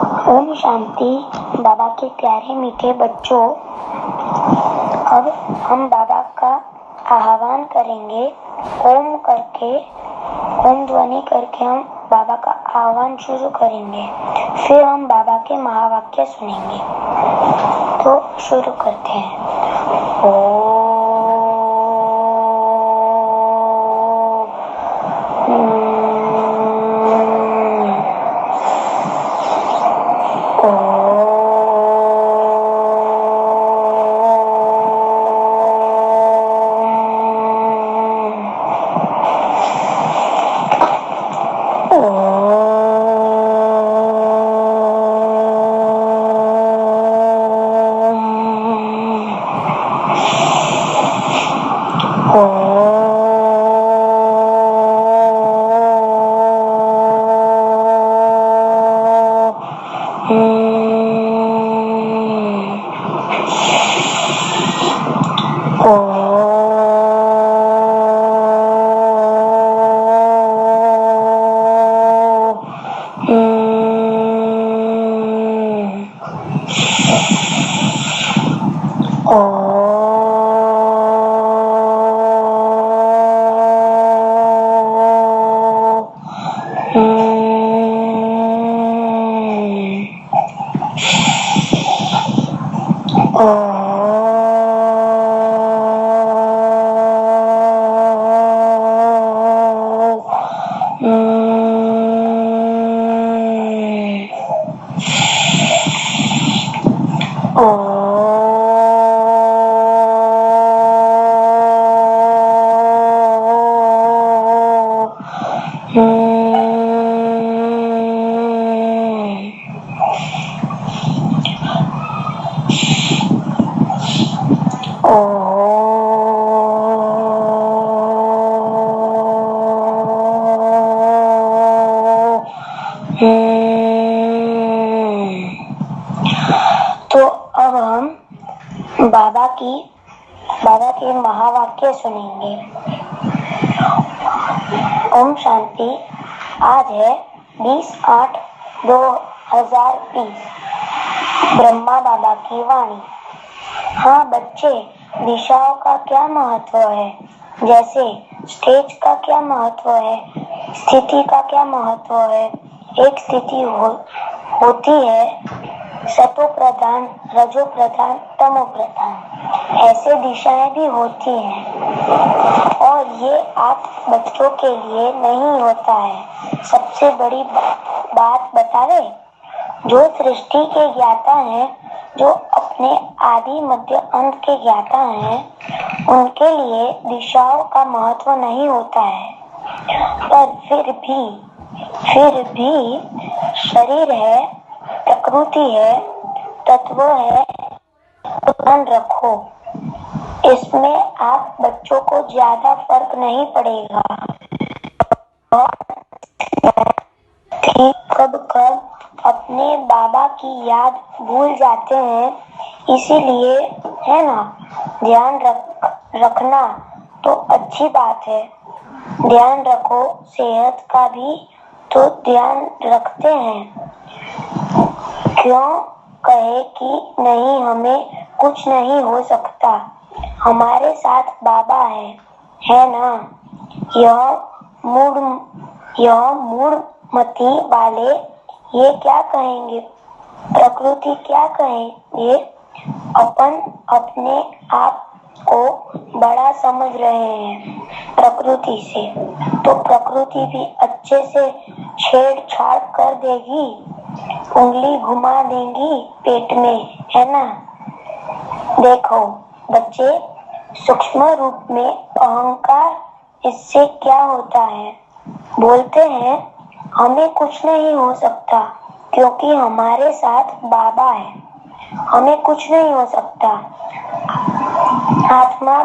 ओम शांति। बाबा के प्यारे मीठे बच्चों, अब हम बाबा का आह्वान करेंगे। ओम करके, ओम ध्वनि करके हम बाबा का आह्वान शुरू करेंगे। फिर हम बाबा के महावाक्य सुनेंगे। तो शुरू करते हैं। ओम तो अब हम बाबा के महावाक्य सुनेंगे। ओम शांति। आज है 20/8/2020। ब्रह्मा बाबा की वाणी। हाँ बच्चे, दिशाओं का क्या महत्व है? जैसे स्टेज का क्या महत्व है, स्थिति का क्या महत्व है। एक स्थिति होती है सतो प्रधान, रजो प्रधान, तमो प्रधान। ऐसे दिशाएं भी होती हैं और ये आप बच्चों के लिए नहीं होता है। सबसे बड़ी बात बतावे, जो सृष्टि के ज्ञाता हैं, जो अपने आदि मध्य अंत के ज्ञाता हैं, उनके लिए दिशाओं का महत्व नहीं होता है। पर फिर भी शरीर है, प्रकृति है, तत्व है, ध्यान रखो। इसमें आप बच्चों को ज्यादा फर्क नहीं पड़ेगा। कब अपने बाबा की याद भूल जाते हैं, इसीलिए है ना। ध्यान रखना तो अच्छी बात है। ध्यान रखो, सेहत का भी तो ध्यान रखते हैं। क्यों कहे कि नहीं, हमें कुछ नहीं हो सकता, हमारे साथ बाबा है ना। यह मूढ़मती वाले ये क्या कहेंगे, प्रकृति क्या कहेंगे। अपन अपने आप को बड़ा समझ रहे हैं प्रकृति से, तो प्रकृति भी अच्छे से छेड़छाड़ कर देगी, उंगली घुमा देंगी पेट में, है ना। देखो बच्चे, सूक्ष्म रूप में अहंकार, इससे क्या होता है, बोलते हैं हमें कुछ नहीं हो सकता क्योंकि हमारे साथ बाबा है, हमें कुछ नहीं हो सकता। आत्मा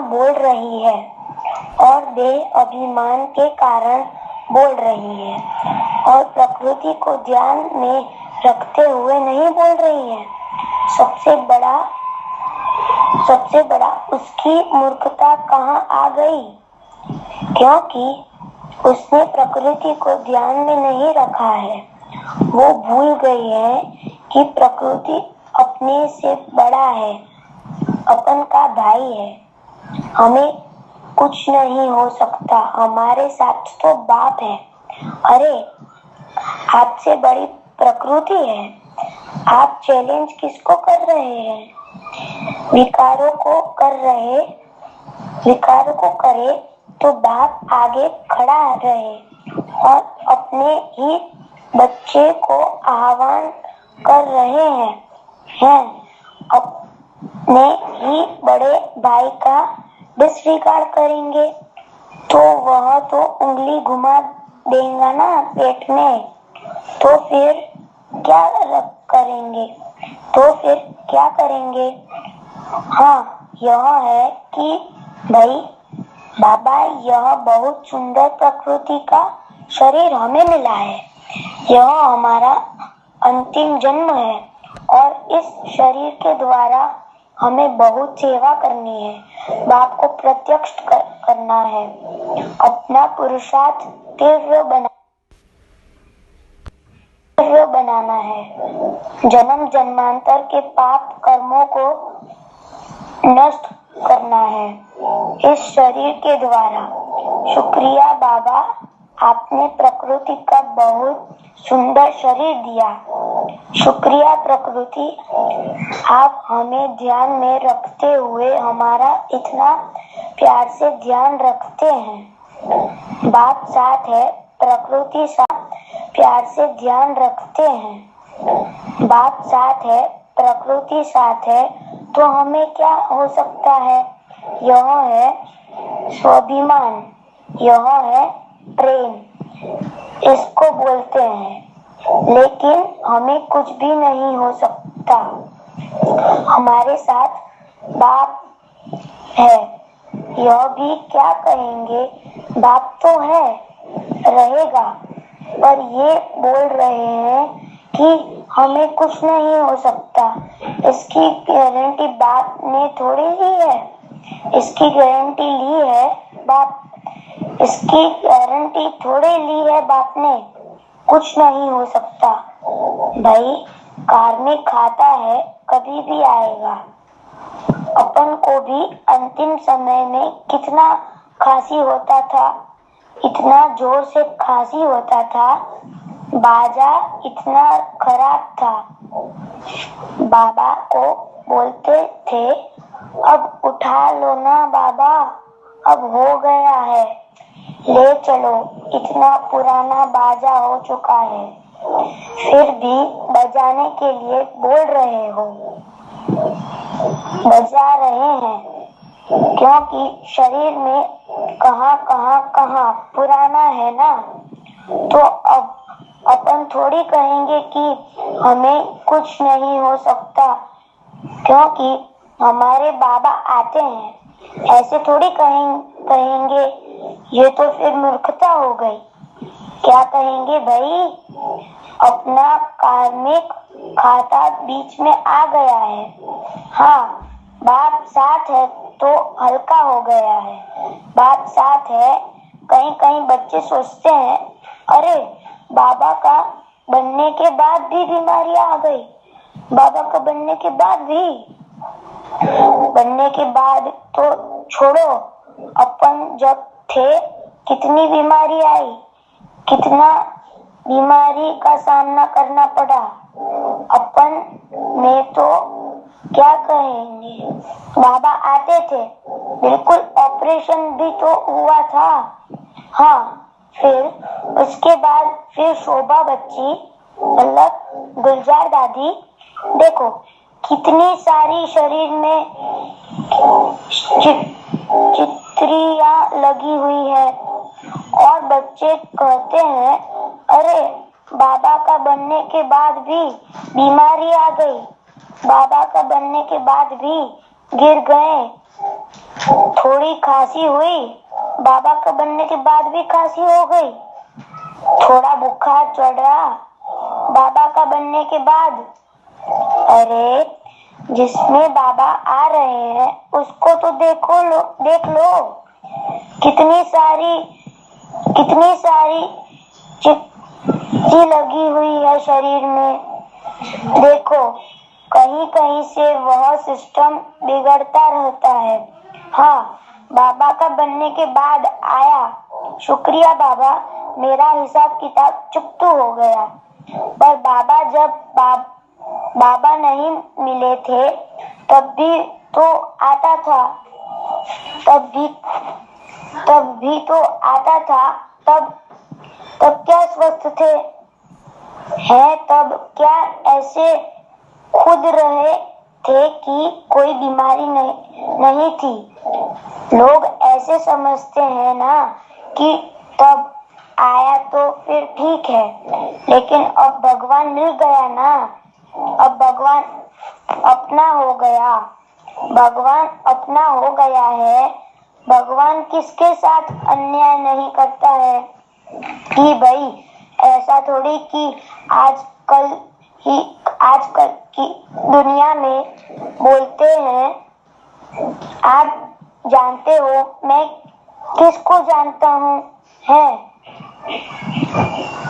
बोल रही है और देह अभिमान के कारण बोल रही है, और प्रकृति को ध्यान में रखते हुए नहीं बोल रही है। सबसे बड़ा उसकी मूर्खता कहाँ आ गई, क्योंकि उसने प्रकृति को ध्यान में नहीं रखा है वो भूल गई है कि प्रकृति अपने से बड़ा है, अपन का भाई है। हमें कुछ नहीं हो सकता, हमारे साथ तो बाप है। अरे, आपसे बड़ी प्रकृति है। आप चैलेंज किसको कर रहे हैं? विकारों को करे तो बाप आगे खड़ा रहे और अपने ही बच्चे को आह्वान कर रहे हैं अपने ही बड़े भाई का डिसरिगार्ड करेंगे तो वह तो उंगली घुमा देगा ना पेट में। तो फिर क्या करेंगे? हाँ, यह है कि भाई बाबा, यह बहुत सुंदर प्रकृति का शरीर हमें मिला है। यह हमारा अंतिम जन्म है और इस शरीर के द्वारा हमें बहुत सेवा करनी है। बाप को प्रत्यक्ष करना है, अपना पुरुषार्थ तीव्र बनाना है, जन्म जन्मांतर के पाप कर्मों को नष्ट करना है इस शरीर के द्वारा। शुक्रिया बाबा, आपने प्रकृति का बहुत सुंदर शरीर दिया। शुक्रिया प्रकृति, आप हमें ध्यान में रखते हुए हमारा इतना प्यार से ध्यान रखते हैं। बाप साथ है, प्रकृति साथ प्यार से ध्यान रखते हैं। बाप साथ है, प्रकृति साथ है, तो हमें क्या हो सकता है? यह है स्वाभिमान, यह है प्रेम, इसको बोलते हैं। लेकिन हमें कुछ भी नहीं हो सकता। हमारे साथ बाप है, यह भी क्या कहेंगे? बाप तो है, रहेगा, पर ये बोल रहे हैं कि हमें कुछ नहीं हो सकता। इसकी गारंटी बाप ने थोड़ी ली है। इसकी गारंटी ली है बाप, इसकी गारंटी थोड़ी ली है बाप ने। कुछ नहीं हो सकता भाई, कार्मिक खाता है, कभी भी आएगा। अपन को भी अंतिम समय में कितना खांसी होता था, इतना जोर से खांसी होता था, बाजा इतना खराब था। बाबा को बोलते थे, अब उठा लो ना बाबा, अब हो गया है, ले चलो, इतना पुराना बाजा हो चुका है, फिर भी बजाने के लिए बोल रहे हो। बजा रहे हैं क्योंकि शरीर में कहाँ पुराना है ना। तो अब अपन थोड़ी कहेंगे कि हमें कुछ नहीं हो सकता क्योंकि हमारे बाबा आते हैं, ऐसे थोड़ी कहेंगे। ये तो फिर मूर्खता हो गई। क्या कहेंगे भाई? अपना कार्मिक खाता बीच में आ गया है। हाँ, बाप साथ है तो हल्का हो गया है। बाप साथ है। कहीं कहीं बच्चे सोचते हैं, अरे बाबा का बनने के बाद भी बीमारी आ गई। बाबा का बनने के बाद तो छोड़ो, अपन जब थे कितनी बीमारी आई, कितना बीमारी का सामना करना पड़ा। अपन में तो क्या कहेंगे? बाबा आते थे, बिल्कुल ऑपरेशन भी तो हुआ था। हाँ, फिर उसके बाद फिर शोभा बच्ची, मतलब गुलजार दादी, देखो कितनी सारी शरीर में चित्रियां लगी हुई है। और बच्चे कहते हैं, अरे बाबा का बनने के बाद भी बीमारी आ गई, बाबा का बनने के बाद भी गिर गए, थोड़ी खांसी हुई, बाबा का बनने के बाद भी खांसी हो गई, थोड़ा बुखार चढ़ा बाबा का बनने के बाद। अरे जिसमें बाबा आ रहे हैं उसको तो देख लो, कितनी सारी सी लगी हुई है शरीर में। देखो, कहीं कहीं से वह सिस्टम बिगड़ता रहता है। हाँ, बाबा का बनने के बाद आया। शुक्रिया बाबा, मेरा हिसाब किताब चुकता हो गया। पर बाबा जब बाबा नहीं मिले थे तब भी तो आता था। तब भी तो आता था। तब क्या स्वस्थ थे हैं? तब क्या ऐसे खुद रहे थे कि कोई बीमारी नहीं थी। लोग ऐसे समझते हैं ना कि तब आया तो फिर ठीक है, लेकिन अब भगवान मिल गया ना, अब भगवान अपना हो गया। भगवान अपना हो गया है। भगवान किसके साथ अन्याय नहीं करता है कि भाई, ऐसा थोड़ी कि आजकल की दुनिया में बोलते हैं। आप जानते हो मैं किसको जानता हूँ? है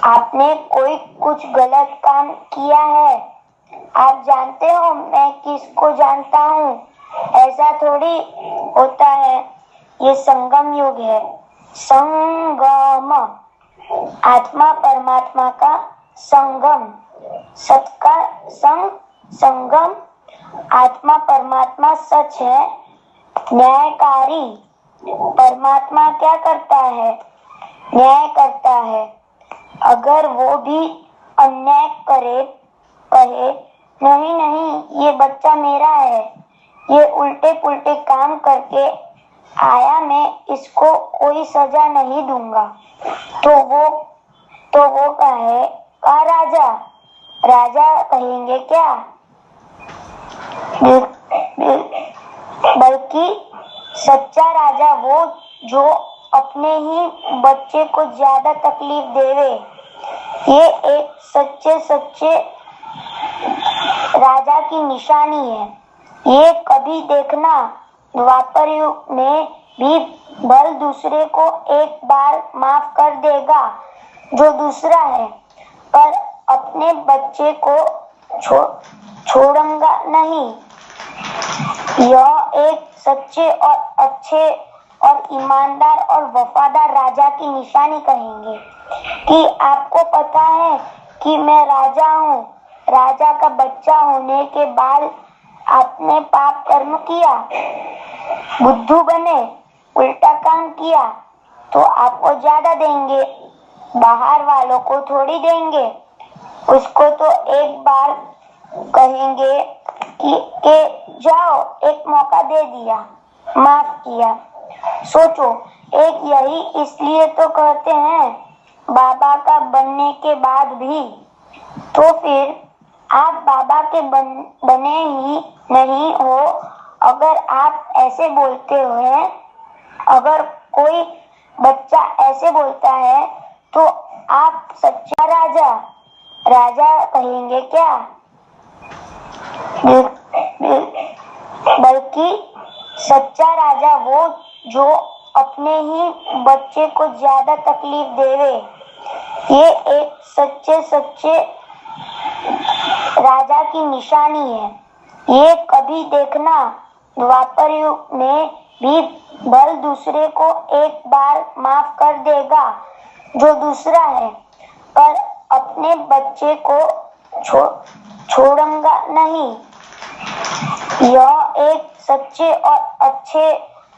आपने कोई कुछ गलत काम किया है? आप जानते हो मैं किसको जानता हूँ? ऐसा थोड़ी होता है। ये संगम युग है। संगम, आत्मा परमात्मा का संगम, सत संग, संगम। आत्मा परमात्मा सच है, न्यायकारी। परमात्मा क्या करता है? न्याय करता है। अगर वो भी अन्याय कहे नहीं नहीं, ये बच्चा मेरा है, ये उल्टे पुल्टे काम करके आया, मैं इसको कोई सजा नहीं दूंगा, तो वो कहे का राजा राजा कहेंगे क्या? बल्कि सच्चा राजा वो जो अपने ही बच्चे को ज्यादा तकलीफ देवे। ये एक सच्चे राजा की निशानी है। ये कभी देखना, द्वापर युग में भी भल दूसरे को एक बार माफ कर देगा जो दूसरा है, पर अपने बच्चे को छोड़ूंगा नहीं। यह एक सच्चे और अच्छे और ईमानदार और वफादार राजा की निशानी कहेंगे कि आपको पता है कि मैं राजा हूँ। राजा का बच्चा होने के बाद आपने पाप कर्म किया, बुद्धू बने, उल्टा काम किया, तो आपको ज्यादा देंगे, बाहर वालों को थोड़ी देंगे। उसको तो एक बार कहेंगे कि जाओ, एक मौका दे दिया, माफ किया। सोचो, एक यही इसलिए तो कहते हैं बाबा का बनने के बाद भी। तो फिर आप बाबा के बने ही नहीं हो अगर आप ऐसे बोलते हो। अगर कोई बच्चा ऐसे बोलता है तो आप सच्चा राजा कहेंगे क्या? बल्कि सच्चा राजा वो जो अपने ही बच्चे को ज्यादा तकलीफ देवे। ये एक सच्चे राजा की निशानी है। ये कभी देखना, द्वापर युग में भी भल दूसरे को एक बार माफ कर देगा जो दूसरा है, पर अपने बच्चे को छोड़ूंगा नहीं। यह एक सच्चे और अच्छे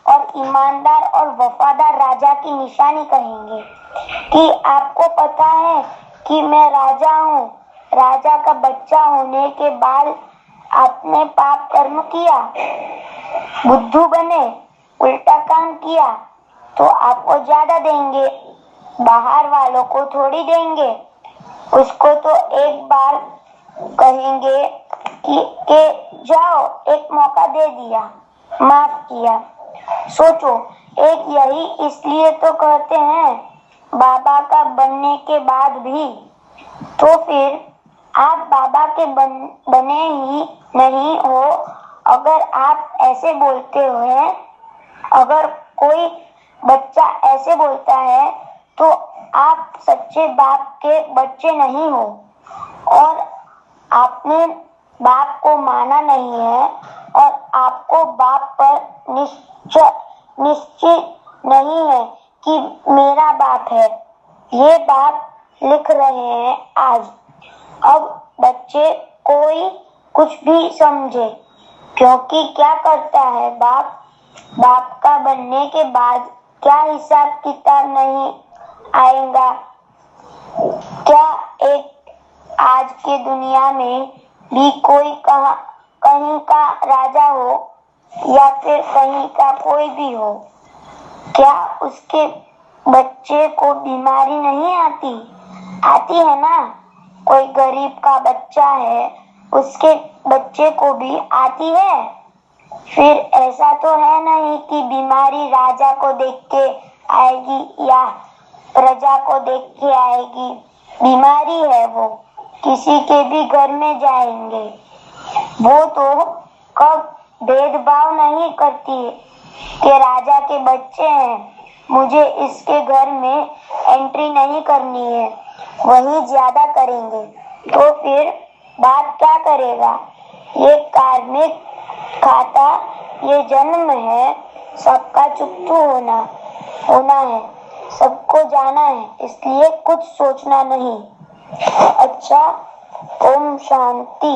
और ईमानदार और वफादार राजा की निशानी कहेंगे कि आपको पता है कि मैं राजा हूँ। राजा का बच्चा होने के बाद आपने पाप कर्म किया, बुद्धू बने, उल्टा काम किया, तो आपको ज्यादा देंगे, बाहर वालों को थोड़ी देंगे। उसको तो एक बार कहेंगे कि जाओ, एक मौका दे दिया, माफ किया। सोचो, एक यही इसलिए तो कहते हैं बाबा का बनने के बाद भी। तो फिर आप बाबा के बने ही नहीं हो अगर आप ऐसे बोलते हो। अगर कोई बच्चा ऐसे बोलता है तो आप सच्चे बाप के बच्चे नहीं हो और आपने बाप को माना नहीं है और आपको बाप पर निश्चित नहीं है कि मेरा बाप है। ये बाप लिख रहे हैं आज। अब बच्चे कोई कुछ भी समझे, क्योंकि क्या करता है बाप? बाप का बनने के बाद क्या हिसाब किताब नहीं आएगा? क्या एक आज के दुनिया में भी कोई कहीं का राजा हो या फिर कहीं का कोई भी हो, क्या उसके बच्चे को बीमारी नहीं आती? आती है ना। कोई गरीब का बच्चा है, उसके बच्चे को भी आती है। फिर ऐसा तो है नहीं कि बीमारी राजा को देख के आएगी या प्रजा को देख के आएगी। बीमारी है वो किसी के भी घर में जाएंगे। वो तो कब भेदभाव नहीं करती कि राजा के बच्चे हैं, मुझे इसके घर में एंट्री नहीं करनी है, वही ज्यादा करेंगे। तो फिर बाप क्या करेगा? ये कार्मिक खाता, ये जन्म है, सबका चुप्पू होना है, सबको जाना है, इसलिए कुछ सोचना नहीं। अच्छा, ओम शांति।